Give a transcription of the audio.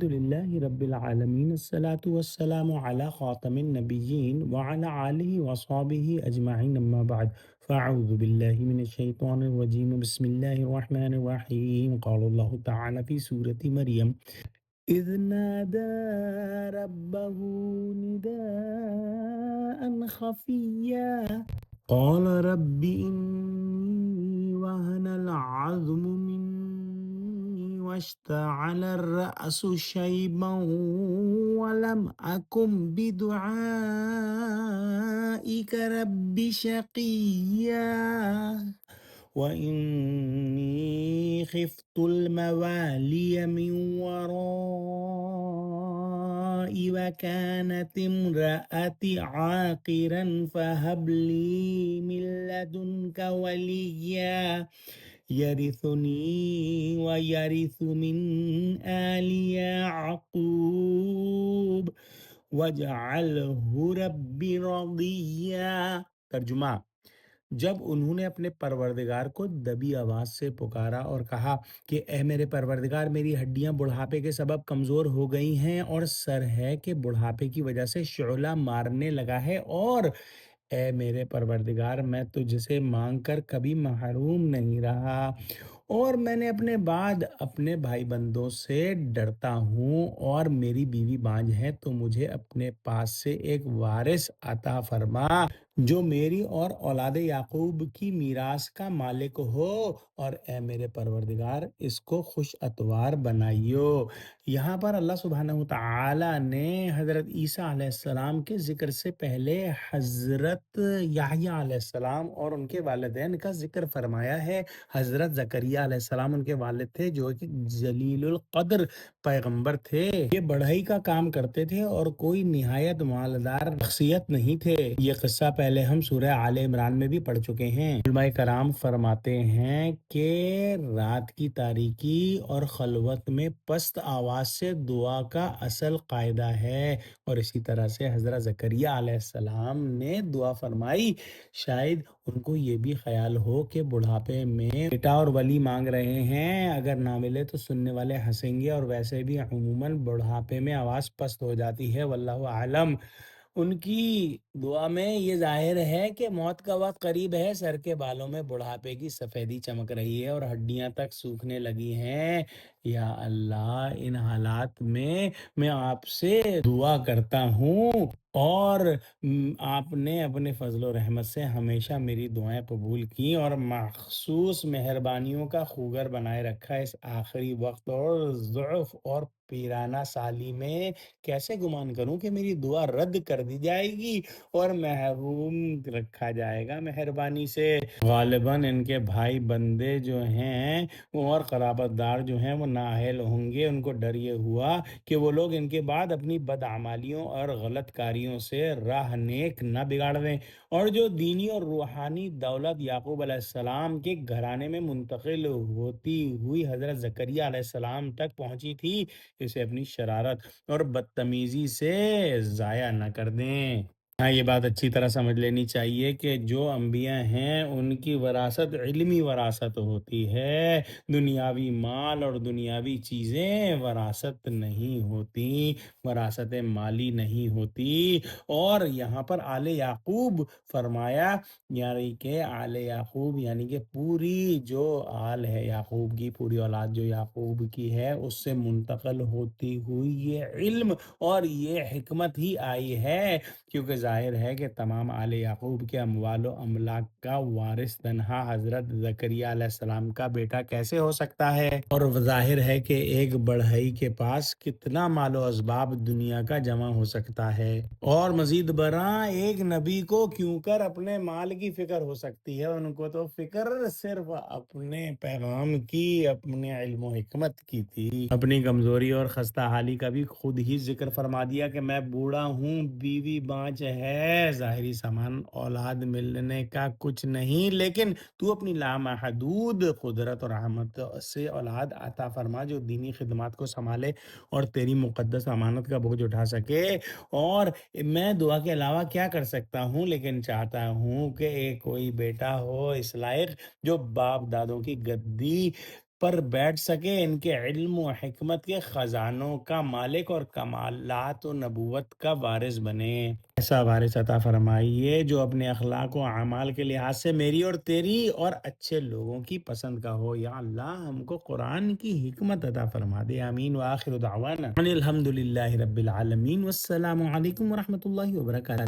لله رب العالمين الصلاة والسلام على خاتم النبيين وعلى آله وصحبه أجمعين أما بعد فأعوذ بالله من الشيطان الرجيم بسم الله الرحمن الرحيم قال الله تعالى في سورة مريم إذ نادى ربه نداء خفيا قال رب إني وهن العظم مني واشتعل الرأس شيبا ولم أكن بدعائك رب شقيا وإني خفت الموالي من ورائي وكانت امرأتي عاقرا فهب لي من لدنك وليا يرثني ويرث من آل يعقوب واجعله رب رضيا۔ ترجمہ: جب انہوں نے اپنے پروردگار کو دبی آواز سے پکارا اور کہا کہ اے میرے پروردگار، میری ہڈیاں بڑھاپے کے سبب کمزور ہو گئی ہیں اور سر ہے کہ بڑھاپے کی وجہ سے شعلہ مارنے لگا ہے، اور اے میرے پروردگار، میں تجھ سے مانگ کر کبھی محروم نہیں رہا، اور میں نے اپنے بعد اپنے بھائی بندوں سے ڈرتا ہوں، اور میری بیوی بانجھ ہے، تو مجھے اپنے پاس سے ایک وارث عطا فرما جو میری اور اولاد یعقوب کی میراث کا مالک ہو، اور اے میرے پروردگار اس کو خوش اتوار بنائیو۔ یہاں پر اللہ سبحانہ وتعالی نے حضرت عیسیٰ علیہ السلام کے ذکر سے پہلے حضرت یحییٰ علیہ السلام اور ان کے والدین کا ذکر فرمایا ہے۔ حضرت زکریا علیہ السلام ان کے والد تھے جو کہ جلیل القدر پیغمبر تھے۔ یہ بڑھئی کا کام کرتے تھے اور کوئی نہایت مالدار شخصیت نہیں تھے۔ یہ قصہ پہلے ہم سورہ آل عمران میں بھی پڑھ چکے ہیں۔ علماء کرام فرماتے ہیں کہ رات کی تاریکی اور خلوت میں پست آواز سے دعا کا اصل قاعدہ ہے، اور اسی طرح سے حضرت زکریا علیہ السلام نے دعا فرمائی۔ شاید ان کو یہ بھی خیال ہو کہ بڑھاپے میں بیٹا اور ولی مانگ رہے ہیں، اگر نہ ملے تو سننے والے ہنسیں گے، اور ویسے بھی عموماً بڑھاپے میں آواز پست ہو جاتی ہے، واللہ عالم۔ ان کی دعا میں یہ ظاہر ہے کہ موت کا وقت قریب ہے، سر کے بالوں میں بڑھاپے کی سفیدی چمک رہی ہے اور ہڈیاں تک سوکھنے لگی ہیں۔ یا اللہ، ان حالات میں آپ سے دعا کرتا ہوں، اور آپ نے اپنے فضل و رحمت سے ہمیشہ میری دعائیں قبول کی اور مخصوص مہربانیوں کا خوگر بنائے رکھا۔ اس آخری وقت اور ضعف اور پیرانہ سالی میں کیسے گمان کروں کہ میری دعا رد کر دی جائے گی اور محروم رکھا جائے گا مہربانی سے۔ غالباً ان کے بھائی بندے جو ہیں اور قرابت دار جو ہیں وہ نااہل ہوں گے۔ ان کو ڈر یہ ہوا کہ وہ لوگ ان کے بعد اپنی بدعمالیوں اور غلط کاریوں سے راہ نیک نہ بگاڑ دیں، اور جو دینی اور روحانی دولت یعقوب علیہ السلام کے گھرانے میں منتقل ہوتی ہوئی حضرت زکریا علیہ السلام تک پہنچی تھی، اسے اپنی شرارت اور بدتمیزی سے ضائع نہ کر دیں۔ ہاں، یہ بات اچھی طرح سمجھ لینی چاہیے کہ جو انبیاء ہیں ان کی وراثت علمی وراثت ہوتی ہے، دنیاوی مال اور دنیاوی چیزیں وراثت نہیں ہوتی، وراثت مالی نہیں ہوتی۔ اور یہاں پر آل یعقوب فرمایا، یعنی کہ آل یعقوب یعنی کہ پوری جو آل ہے یعقوب کی، پوری اولاد جو یعقوب کی ہے، اس سے منتقل ہوتی ہوئی یہ علم اور یہ حکمت ہی آئی ہے، کیونکہ ظاہر ہے کہ تمام آل یعقوب کے اموال و املاک کا وارث تنہا حضرت زکریا علیہ السلام کا بیٹا کیسے ہو سکتا ہے، اور ظاہر ہے کہ ایک بڑھئی کے پاس کتنا مال و اسباب دنیا کا جمع ہو سکتا ہے، اور مزید برآں ایک نبی کو کیوں کر اپنے مال کی فکر ہو سکتی ہے، ان کو تو فکر صرف اپنے پیغام کی، اپنے علم و حکمت کی تھی۔ اپنی کمزوری اور خستہ حالی کا بھی خود ہی ذکر فرما دیا کہ میں بوڑھا ہوں، بیوی بانچ ہے، ظاہری سامان اولاد ملنے کا کچھ نہیں، لیکن تو اپنی لامحدود قدرت اور رحمت سے اولاد عطا فرما جو دینی خدمات کو سنبھالے اور تیری مقدس امانت کا بوجھ اٹھا سکے۔ اور میں دعا کے علاوہ کیا کر سکتا ہوں، لیکن چاہتا ہوں کہ ایک کوئی بیٹا ہو اس لائق جو باپ دادوں کی گدی پر بیٹھ سکے، ان کے علم و حکمت کے خزانوں کا مالک اور کمالات و نبوت کا وارث بنے۔ ایسا وارث عطا فرمائیے جو اپنے اخلاق و اعمال کے لحاظ سے میری اور تیری اور اچھے لوگوں کی پسند کا ہو۔ یا اللہ ہم کو قرآن کی حکمت عطا فرما دے۔ آمین وآخر دعوانا ان الحمد للہ رب العالمین، والسلام علیکم ورحمۃ اللہ وبرکاتہ۔